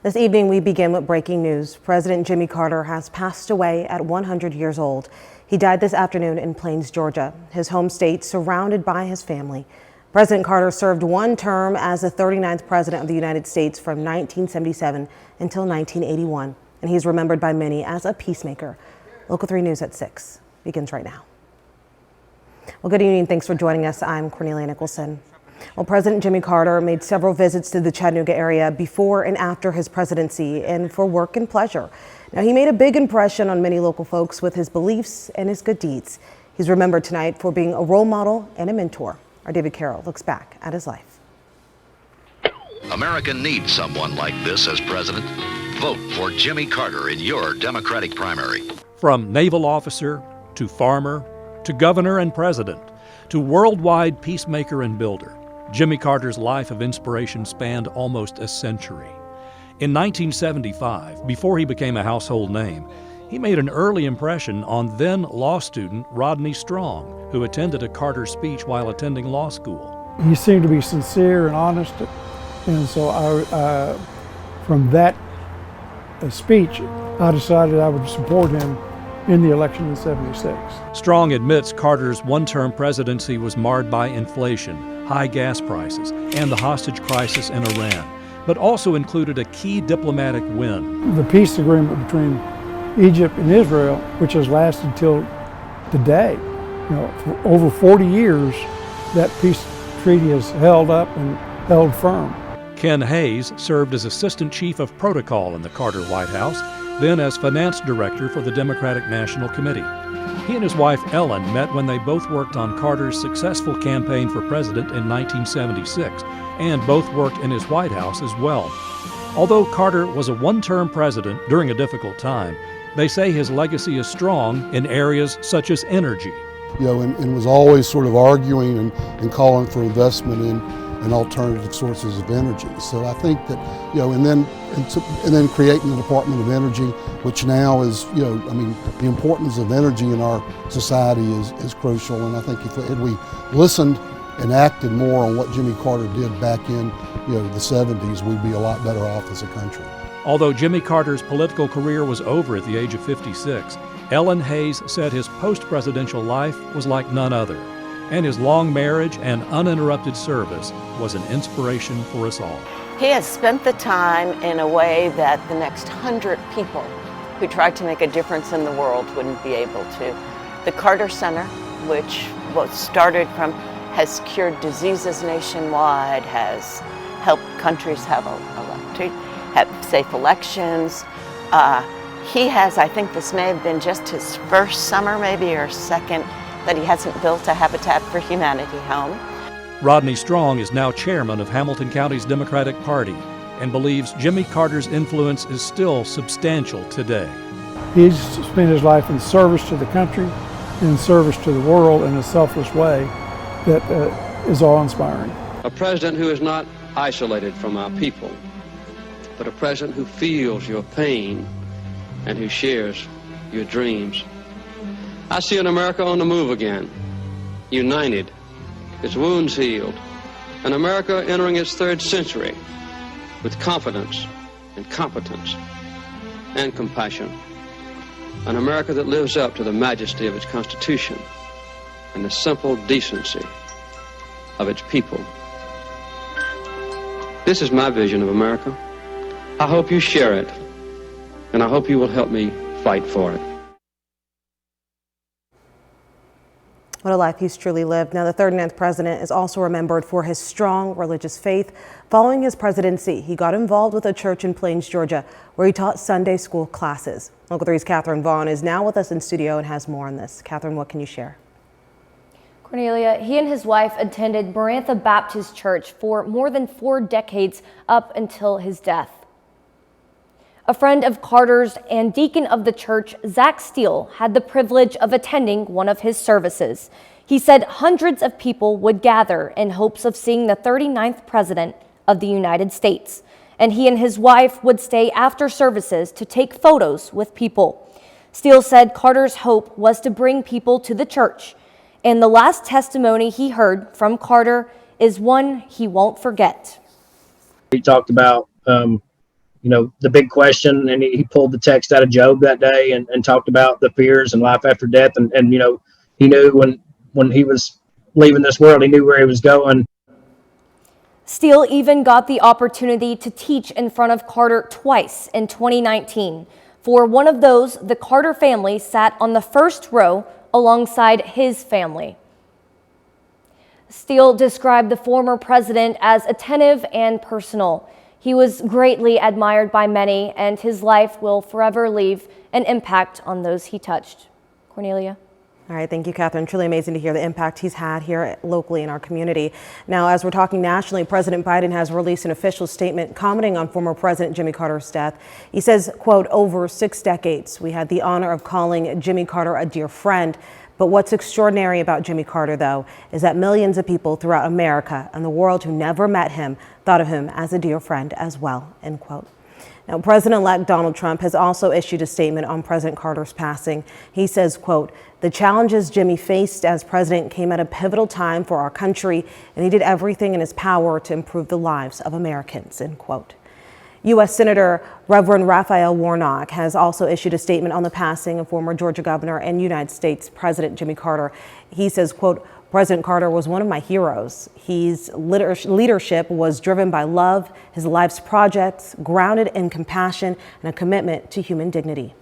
This evening, we begin with breaking news. President Jimmy Carter has passed away at 100 years old. He died this afternoon in Plains, Georgia, his home state, surrounded by his family. President Carter served one term as the 39th president of the United States from 1977 until 1981, and he's remembered by many as a peacemaker. Local 3 News at 6 begins right now. Well, good evening. Thanks for joining us. I'm Cornelia Nicholson. Well, President Jimmy Carter made several visits to the Chattanooga area before and after his presidency and for work and pleasure. Now, he made a big impression on many local folks with his beliefs and his good deeds. He's remembered tonight for being a role model and a mentor. Our David Carroll looks back at his life. America needs someone like this as president. Vote for Jimmy Carter in your Democratic primary. From naval officer to farmer to governor and president to worldwide peacemaker and builder, Jimmy Carter's life of inspiration spanned almost a century. In 1975, before he became a household name, he made an early impression on then law student Rodney Strong, who attended a Carter speech while attending law school. He seemed to be sincere and honest, and so from that speech, I decided I would support him in the election in '76. Strong admits Carter's one-term presidency was marred by inflation, high gas prices, and the hostage crisis in Iran, but also included a key diplomatic win. The peace agreement between Egypt and Israel, which has lasted till today. For over 40 years, that peace treaty has held up and held firm. Ken Hayes served as Assistant Chief of Protocol in the Carter White House, then as Finance Director for the Democratic National Committee. He and his wife Ellen met when they both worked on Carter's successful campaign for president in 1976, and both worked in his White House as well. Although Carter was a one-term president during a difficult time, they say his legacy is strong in areas such as energy. And was always sort of arguing and calling for investment in alternative sources of energy. So I think that, and then creating the Department of Energy, which now is, the importance of energy in our society is crucial. And I think if we listened and acted more on what Jimmy Carter did back in, the 70s, we'd be a lot better off as a country. Although Jimmy Carter's political career was over at the age of 56, Ellen Hayes said his post-presidential life was like none other, and his long marriage and uninterrupted service was an inspiration for us all. He has spent the time in a way that the next 100 people who tried to make a difference in the world wouldn't be able to. The Carter Center, which was started from, has cured diseases nationwide, has helped countries have safe elections. He has, I think this may have been just his first summer, maybe, or second, that he hasn't built a Habitat for Humanity home. Rodney Strong is now chairman of Hamilton County's Democratic Party and believes Jimmy Carter's influence is still substantial today. He's spent his life in service to the country, in service to the world in a selfless way that is awe-inspiring. A president who is not isolated from our people, but a president who feels your pain and who shares your dreams. I see an America on the move again, united, its wounds healed, an America entering its 3rd century with confidence and competence and compassion, an America that lives up to the majesty of its Constitution and the simple decency of its people. This is my vision of America. I hope you share it, and I hope you will help me fight for it. What a life he's truly lived. Now, the 39th president is also remembered for his strong religious faith. Following his presidency, he got involved with a church in Plains, Georgia, where he taught Sunday school classes. Local 3's Catherine Vaughn is now with us in studio and has more on this. Catherine, what can you share? Cornelia, he and his wife attended Marantha Baptist Church for more than 4 decades up until his death. A friend of Carter's and deacon of the church, Zach Steele, had the privilege of attending one of his services. He said hundreds of people would gather in hopes of seeing the 39th president of the United States, and he and his wife would stay after services to take photos with people. Steele said Carter's hope was to bring people to the church, and the last testimony he heard from Carter is one he won't forget. He talked about the big question, and he pulled the text out of Job that day and talked about the fears and life after death. And he knew when he was leaving this world, he knew where he was going. Steele even got the opportunity to teach in front of Carter twice in 2019. For one of those, the Carter family sat on the first row alongside his family. Steele described the former president as attentive and personal. He was greatly admired by many, and his life will forever leave an impact on those he touched. Cornelia? All right, thank you, Catherine. Truly amazing to hear the impact he's had here locally in our community. Now, as we're talking nationally, President Biden has released an official statement commenting on former President Jimmy Carter's death. He says, quote, "Over 6 decades, we had the honor of calling Jimmy Carter a dear friend. But what's extraordinary about Jimmy Carter, though, is that millions of people throughout America and the world who never met him thought of him as a dear friend as well," end quote. Now, President-elect Donald Trump has also issued a statement on President Carter's passing. He says, quote, "The challenges Jimmy faced as president came at a pivotal time for our country, and he did everything in his power to improve the lives of Americans," end quote. U.S. Senator Reverend Raphael Warnock has also issued a statement on the passing of former Georgia governor and United States President Jimmy Carter. He says, quote, "President Carter was one of my heroes. His leadership was driven by love, his life's projects grounded in compassion and a commitment to human dignity."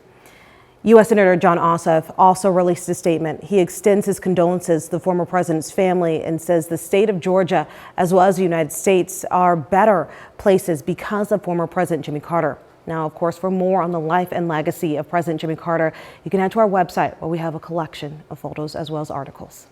U.S. Senator John Ossoff also released a statement. He extends his condolences to the former president's family and says the state of Georgia, as well as the United States, are better places because of former President Jimmy Carter. Now, of course, for more on the life and legacy of President Jimmy Carter, you can head to our website where we have a collection of photos as well as articles.